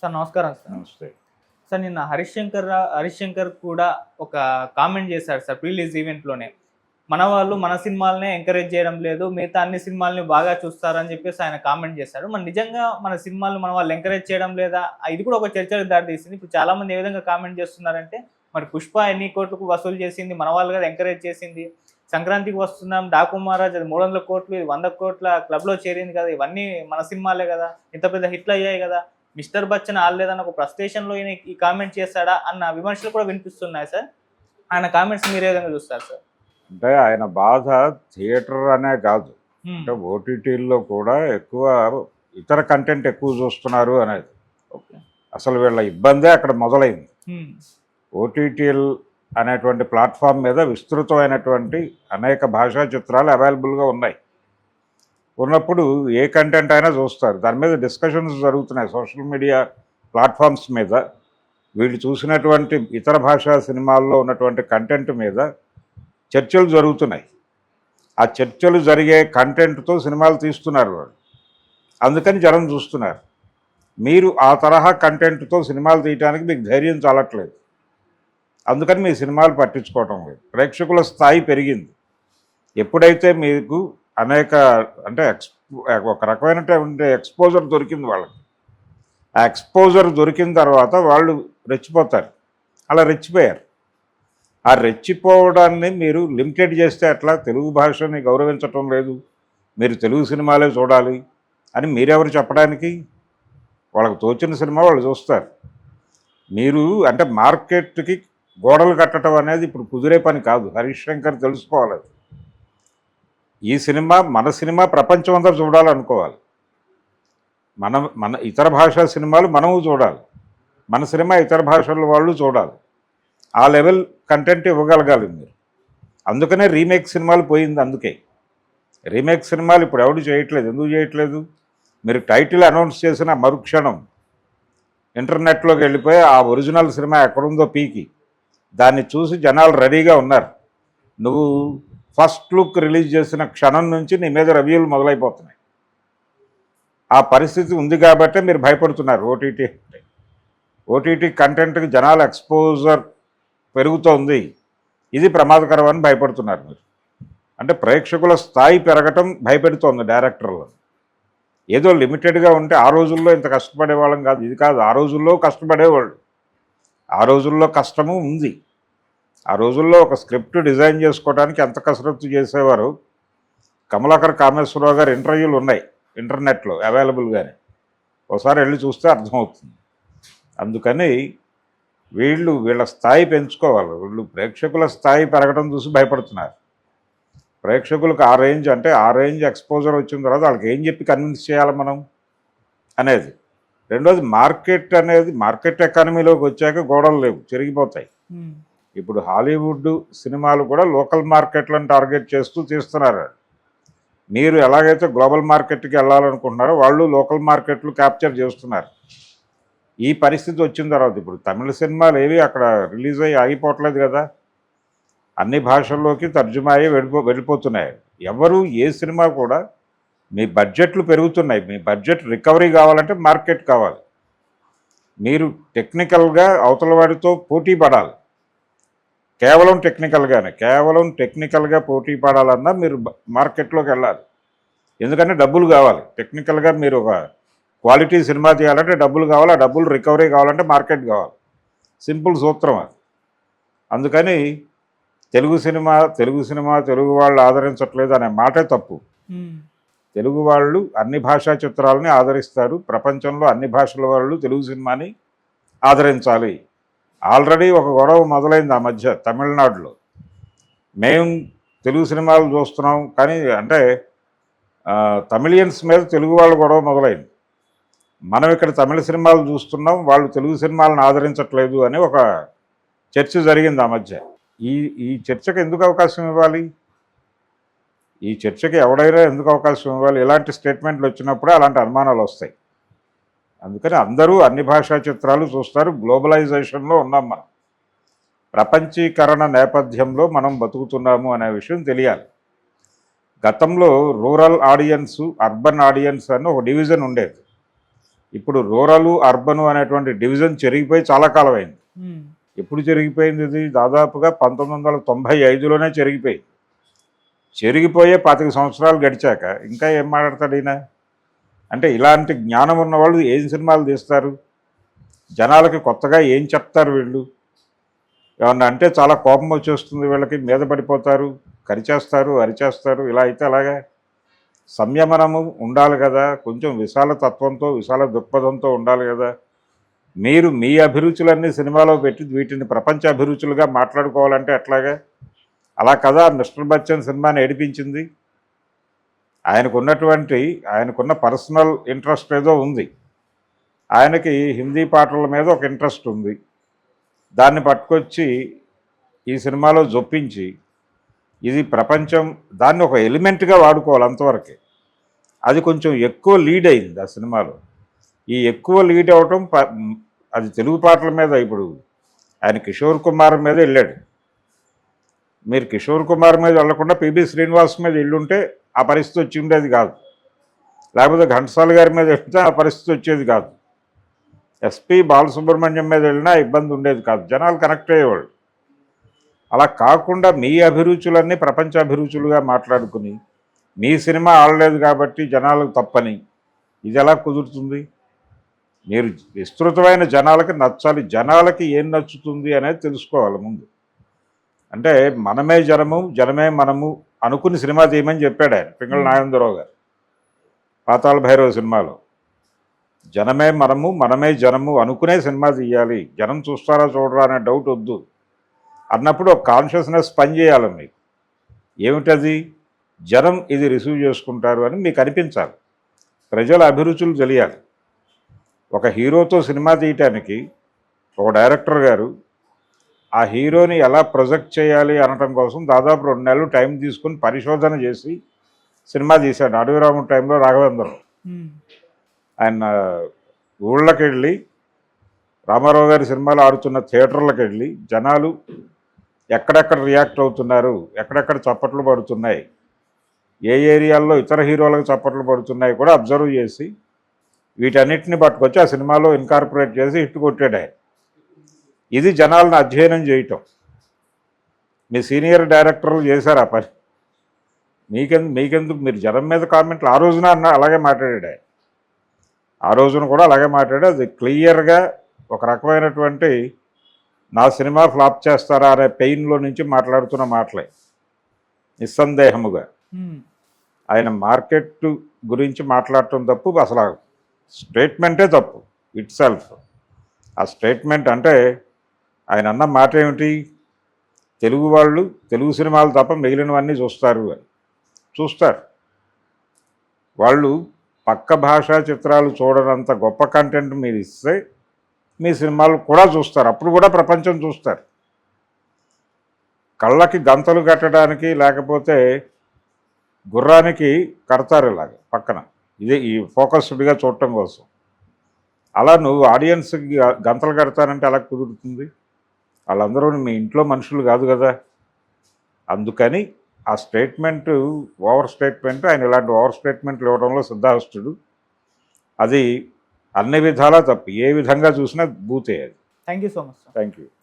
Sir నమస్కారం sir. నమస్తే. Sir నిన్న హరీష్ శంకర్ కూడా ఒక కామెంట్ చేశారు సార్ రిలీజ్ ఈవెంట్‌లోనే. మన వాళ్ళు మన సినిమాలనే ఎంకరేజ్ చేయడం లేదు. మిగతా అన్ని సినిమాలని బాగా చూస్తారని చెప్పేసి ఆయన కామెంట్ చేశారు. మరి నిజంగా మన సినిమాలు మన వాళ్ళు ఎంకరేజ్ చేయడం లేదా? ఇది కూడా ఒక చర్చకు దారితీసింది. ఇప్పుడు చాలామంది ఏ విధంగా కామెంట్ చేస్తున్నారంటే మరి 'పుష్ప' ఎన్ని కోట్లకు వసూలు చేసింది? మన వాళ్ళు కదా ఎంకరేజ్ చేసింది. సంక్రాంతికి వస్తున్నాం 'డాకు మహారాజ్' అది 300 కోట్లు, ఇది 100 కోట్ల క్లబ్‌లో చేరింది కదా! ఇవన్నీ మన సినిమాలే కదా! ఇంత పెద్ద హిట్లు అయ్యాయి కదా! మిస్టర్ బచ్చన్ ఆడలేదన్న ఒక ఫ్రస్ట్రేషన్‌లో ఈయన ఈ కామెంట్ చేశాడా అన్న విమర్శలు కూడా వినిపిస్తున్నాయి సార్. ఆయన కామెంట్స్ మీరు ఏ విధంగా చూస్తారు సార్? అంటే ఆయన బాధ థియేటర్ అనే కాదు, అంటే ఓటీటీల్లో కూడా ఎక్కువ ఇతర కంటెంట్ ఎక్కువ చూస్తున్నారు అనేది. ఓకే. అసలు వీళ్ళ ఇబ్బందే అక్కడ మొదలైంది. ఓటీటీల్ అనేటువంటి ప్లాట్ఫామ్ మీద విస్తృతమైనటువంటి అనేక భాషా చిత్రాలు అవైలబుల్గా ఉన్నాయి. ఉన్నప్పుడు ఏ కంటెంట్ అయినా చూస్తారు. దాని మీద డిస్కషన్స్ జరుగుతున్నాయి సోషల్ మీడియా ప్లాట్ఫామ్స్ మీద. వీళ్ళు చూసినటువంటి ఇతర భాషా సినిమాల్లో ఉన్నటువంటి కంటెంట్ మీద చర్చలు జరుగుతున్నాయి. ఆ చర్చలు జరిగే కంటెంట్తో సినిమాలు తీస్తున్నారు వాళ్ళు. అందుకని జనం చూస్తున్నారు. మీరు ఆ తరహా కంటెంట్తో సినిమాలు తీయడానికి మీకు ధైర్యం చాలట్లేదు. అందుకని మీ సినిమాలు పట్టించుకోవటం లేదు. ప్రేక్షకుల స్థాయి పెరిగింది. ఎప్పుడైతే మీకు అనేక అంటే ఒక రకమైనటువంటి ఎక్స్పోజర్ దొరికింది వాళ్ళకి, ఆ ఎక్స్పోజర్ దొరికిన తర్వాత వాళ్ళు రెచ్చిపోతారు. అలా రెచ్చిపోయారు. ఆ రెచ్చిపోవడాన్ని మీరు లిమిటెడ్ చేస్తే అట్లా తెలుగు భాషని గౌరవించటం లేదు, మీరు తెలుగు సినిమాలే చూడాలి అని మీరెవరు చెప్పడానికి? వాళ్ళకు తోచిన సినిమా వాళ్ళు చూస్తారు. మీరు అంటే మార్కెట్కి గోడలు కట్టడం అనేది ఇప్పుడు కుదిరే పని కాదు. హరీష్ శంకర్ తెలుసుకోవాలి. ఈ సినిమా మన సినిమా ప్రపంచం అంతా చూడాలనుకోవాలి. మన ఇతర భాషా సినిమాలు మనము చూడాలి, మన సినిమా ఇతర భాషల వాళ్ళు చూడాలి. ఆ లెవెల్ కంటెంట్ ఇవ్వగలగాలి మీరు. అందుకనే రీమేక్ సినిమాలు పోయింది. అందుకే రీమేక్ సినిమాలు ఇప్పుడు ఎవరు చేయట్లేదు. ఎందుకు చేయట్లేదు? మీరు టైటిల్ అనౌన్స్ చేసిన మరుక్షణం ఇంటర్నెట్లోకి వెళ్ళిపోయి ఆ ఒరిజినల్ సినిమా ఎక్కడుందో పీకి దాన్ని చూసి జనాలు రెడీగా ఉన్నారు. నువ్వు ఫస్ట్ లుక్ రిలీజ్ చేసిన క్షణం నుంచి నీ మీద రివ్యూలు మొదలైపోతున్నాయి. ఆ పరిస్థితి ఉంది కాబట్టే మీరు భయపడుతున్నారు. ఓటీటీ కంటెంట్కి జనాల ఎక్స్పోజర్ పెరుగుతోంది, ఇది ప్రమాదకరం అని భయపడుతున్నారు మీరు. అంటే ప్రేక్షకుల స్థాయి పెరగటం భయపెడుతోంది డైరెక్టర్లు. ఏదో లిమిటెడ్గా ఉంటే ఆ రోజుల్లో ఇంత కష్టపడేవాళ్ళం కాదు. ఇది కాదు, ఆ రోజుల్లో కష్టపడేవాళ్ళు. ఆ రోజుల్లో కష్టము ఉంది. ఆ రోజుల్లో ఒక స్క్రిప్ట్ డిజైన్ చేసుకోవడానికి ఎంత కసరత్తు చేసేవారు. కమలాకర్ కామేశ్వరరావు గారు ఇంటర్వ్యూలు ఉన్నాయి ఇంటర్నెట్లో అవైలబుల్గానే, ఒకసారి వెళ్ళి చూస్తే అర్థమవుతుంది. అందుకని వీళ్ళ స్థాయి పెంచుకోవాలి. వీళ్ళు ప్రేక్షకుల స్థాయి పెరగడం చూసి భయపడుతున్నారు. ప్రేక్షకులకు ఆ రేంజ్ ఎక్స్పోజర్ వచ్చిన తర్వాత వాళ్ళకి ఏం చెప్పి కన్విన్స్ చేయాలి మనం అనేది. రెండోది మార్కెట్ ఎకానమీలోకి వచ్చాక గోడలు లేవు, చెరిగిపోతాయి. ఇప్పుడు హాలీవుడ్ సినిమాలు కూడా లోకల్ మార్కెట్లను టార్గెట్ చేస్తూ తీస్తున్నారు. మీరు ఎలాగైతే గ్లోబల్ మార్కెట్కి వెళ్ళాలనుకుంటున్నారో వాళ్ళు లోకల్ మార్కెట్లు క్యాప్చర్ చేస్తున్నారు. ఈ పరిస్థితి వచ్చిన తర్వాత ఇప్పుడు తమిళ సినిమాలు ఏవి అక్కడ రిలీజ్ అయ్యి ఆగిపోవట్లేదు కదా, అన్ని భాషల్లోకి తర్జుమా అయ్యి వెళ్ళిపోతున్నాయి. ఎవరు ఏ సినిమా కూడా మీ బడ్జెట్లు పెరుగుతున్నాయి. మీ బడ్జెట్ రికవరీ కావాలంటే మార్కెట్ కావాలి. మీరు టెక్నికల్గా అవతల వాడితో పోటీ పడాలి. కేవలం టెక్నికల్గా పోటీ పడాలన్నా మీరు మార్కెట్లోకి వెళ్ళాలి. ఎందుకంటే డబ్బులు కావాలి. టెక్నికల్గా మీరు ఒక క్వాలిటీ సినిమా చేయాలంటే డబ్బులు కావాలి. ఆ డబ్బులు రికవరీ కావాలంటే మార్కెట్ కావాలి. సింపుల్ సూత్రం అది. అందుకని తెలుగు వాళ్ళు ఆదరించట్లేదు అనే మాటే తప్పు. తెలుగు వాళ్ళు అన్ని భాషా చిత్రాలని ఆదరిస్తారు. ప్రపంచంలో అన్ని భాషల వాళ్ళు తెలుగు సినిమాని ఆదరించాలి. ఆల్రెడీ ఒక గొడవ మొదలైంది ఆ మధ్య తమిళనాడులో. మేము తెలుగు సినిమాలు చూస్తున్నాం కానీ అంటే తమిళియన్స్ మీద తెలుగు వాళ్ళ గొడవ మొదలైంది. మనం ఇక్కడ తమిళ సినిమాలు చూస్తున్నాం, వాళ్ళు తెలుగు సినిమాలను ఆదరించట్లేదు అని ఒక చర్చ జరిగింది ఆ మధ్య. ఈ చర్చకు ఎందుకు అవకాశం ఇవ్వాలి? ఈ చర్చకి ఎవడైనా ఎందుకు అవకాశం ఇవ్వాలి? ఇలాంటి స్టేట్మెంట్లు వచ్చినప్పుడే అలాంటి అనుమానాలు వస్తాయి. అందుకని అందరూ అన్ని భాషా చిత్రాలు చూస్తారు. గ్లోబలైజేషన్లో ఉన్నాం మనం. ప్రపంచీకరణ నేపథ్యంలో మనం బతుకుతున్నాము అనే విషయం తెలియాలి. గతంలో రూరల్ ఆడియన్స్, అర్బన్ ఆడియన్స్ అని ఒక డివిజన్ ఉండేది. ఇప్పుడు రూరల్ అర్బన్ అనేటువంటి డివిజన్ చెరిగిపోయి చాలా కాలం అయింది. ఉమ్, ఎప్పుడు చెరిగిపోయింది ఇది? దాదాపుగా 1995లోనే చెరిగిపోయింది. చెరిగిపోయే 25 సంవత్సరాలు గడిచాక ఇంకా ఏం మాట్లాడతాడు ఈయన? అంటే ఇలాంటి జ్ఞానం ఉన్నవాళ్ళు ఏం సినిమాలు తీస్తారు? జనాలకి కొత్తగా ఏం చెప్తారు వీళ్ళు? ఏమన్నా అంటే చాలా కోపం వచ్చేస్తుంది వీళ్ళకి, మీద పడిపోతారు, కరిచేస్తారు, అరిచేస్తారు. ఇలా అయితే అలాగా సంయమనము ఉండాలి కదా, కొంచెం విశాల తత్వంతో విశాల దృక్పథంతో ఉండాలి కదా. మీరు మీ అభిరుచులన్నీ సినిమాలో పెట్టి వీటిని ప్రపంచ అభిరుచులుగా మాట్లాడుకోవాలంటే ఎట్లాగా? అలా కదా మిస్టర్ బచ్చన్ సినిమాని ఏడిపించింది. ఆయనకున్న పర్సనల్ ఇంట్రెస్ట్ ఏదో ఉంది. ఆయనకి హిందీ పాటల మీద ఒక ఇంట్రెస్ట్ ఉంది. దాన్ని పట్టుకొచ్చి ఈ సినిమాలో జొప్పించి ఇది ప్రపంచం దాన్ని ఒక ఎలిమెంట్గా వాడుకోవాలి అంతవరకే. అది కొంచెం ఎక్కువ లీడ్ అయింది ఆ సినిమాలో. ఈ ఎక్కువ లీడ్ అవటం అది తెలుగు పాటల మీద. ఇప్పుడు ఆయన కిషోర్ కుమార్ మీద వెళ్ళాడు. మీరు కిషోర్ కుమార్ మీద వెళ్లకుండా పిబి శ్రీనివాస్ మీద వెళ్ళుంటే ఆ పరిస్థితి వచ్చి ఉండేది కాదు. లేకపోతే ఘంటసాల గారి మీద వెళ్తే ఆ పరిస్థితి వచ్చేది కాదు. ఎస్పి బాలసుబ్రహ్మణ్యం మీద వెళ్ళినా ఇబ్బంది ఉండేది కాదు, జనాలు కనెక్ట్ అయ్యేవాళ్ళు. అలా కాకుండా మీ అభిరుచులన్నీ ప్రపంచ అభిరుచులుగా మాట్లాడుకుని మీ సినిమా ఆడలేదు కాబట్టి జనాలకు తప్పని, ఇది ఎలా కుదురుతుంది? మీరు విస్తృతమైన జనాలకి నచ్చాలి. జనాలకి ఏం నచ్చుతుంది అనేది తెలుసుకోవాలి ముందు. అంటే మనమే జనము, జనమే మనము అనుకుని సినిమా తీయమని చెప్పాడు ఆయన, పింగళ నాగేంద్రరావు గారు పాతాళ భైరవ సినిమాలో. జనమే మనము, మనమే జనము అనుకునే సినిమా తీయాలి. జనం చూస్తారా చూడరా అనే డౌట్ వద్దు అన్నప్పుడు ఒక కాన్షియస్నెస్ పనిచేయాలి మీకు. ఏమిటది? జనం ఇది రిసీవ్ చేసుకుంటారు అని మీకు అనిపించాలి. ప్రజల అభిరుచులు తెలియాలి. ఒక హీరోతో సినిమా తీయటానికి ఒక డైరెక్టర్ గారు ఆ హీరోని ఎలా ప్రొజెక్ట్ చేయాలి అనటం కోసం దాదాపు 2 నెలలు టైం తీసుకుని పరిశోధన చేసి సినిమా తీశాడు. అడవిరాముడు టైంలో రాఘవేంద్రం ఆయన ఊళ్ళకి వెళ్ళి రామారావు గారి సినిమాలు ఆడుతున్న థియేటర్లకు వెళ్ళి జనాలు ఎక్కడెక్కడ రియాక్ట్ అవుతున్నారు, ఎక్కడెక్కడ చప్పట్లు పడుతున్నాయి, ఏ ఏరియాల్లో ఇతర హీరోలకు చప్పట్లు పడుతున్నాయి కూడా అబ్జర్వ్ చేసి వీటన్నిటిని పట్టుకొచ్చి ఆ సినిమాలో ఇన్కార్పొరేట్ చేసి హిట్ కొట్టాడు ఆయన. ఇది జనాలను అధ్యయనం చేయటం. మీ సీనియర్ డైరెక్టర్లు చేశారు ఆ పని. మీకెందుకు? మీరు జనం మీద కామెంట్లు ఆ రోజున అలాగే మాట్లాడాడు ఆయన. ఆ రోజున కూడా అలాగే మాట్లాడాడు. అది క్లియర్గా ఒక రకమైనటువంటి నా సినిమా ఫ్లాప్ చేస్తారా అనే పెయిన్లో నుంచి మాట్లాడుతున్న మాటలే నిస్సందేహముగా. ఆయన మార్కెట్ గురించి మాట్లాడటం తప్పు, అసలు స్టేట్మెంటే తప్పు ఇట్ సెల్ఫ్. ఆ స్టేట్మెంట్ అంటే ఆయన అన్న మాట ఏమిటి? తెలుగు వాళ్ళు తెలుగు సినిమాలు తప్ప మిగిలినవన్నీ చూస్తారు అని. చూస్తారు. వాళ్ళు పక్క భాషా చిత్రాలు చూడనంత గొప్ప కంటెంట్ మీరు ఇస్తే మీ సినిమాలు కూడా చూస్తారు. అప్పుడు కూడా ప్రపంచం చూస్తారు. కళ్ళకి గంతలు కట్టడానికి లేకపోతే గుర్రానికి కడతారు ఇలాగ పక్కన, ఇదే ఈ ఫోకస్డ్గా చూడటం కోసం. అలా నువ్వు ఆడియన్స్కి గంతలు కడతానంటే ఎలా కుదురుతుంది? వాళ్ళందరూ మీ ఇంట్లో మనుషులు కాదు కదా. అందుకని ఆ స్టేట్మెంటు ఓవర్ స్టేట్మెంట్. ఆయన ఇలాంటి ఓవర్ స్టేట్మెంట్లు ఇవ్వడంలో సిద్ధాస్తుడు. అది అన్ని విధాలా తప్పు. ఏ విధంగా చూసినా బూతే అది. Thank you so much. Thank you.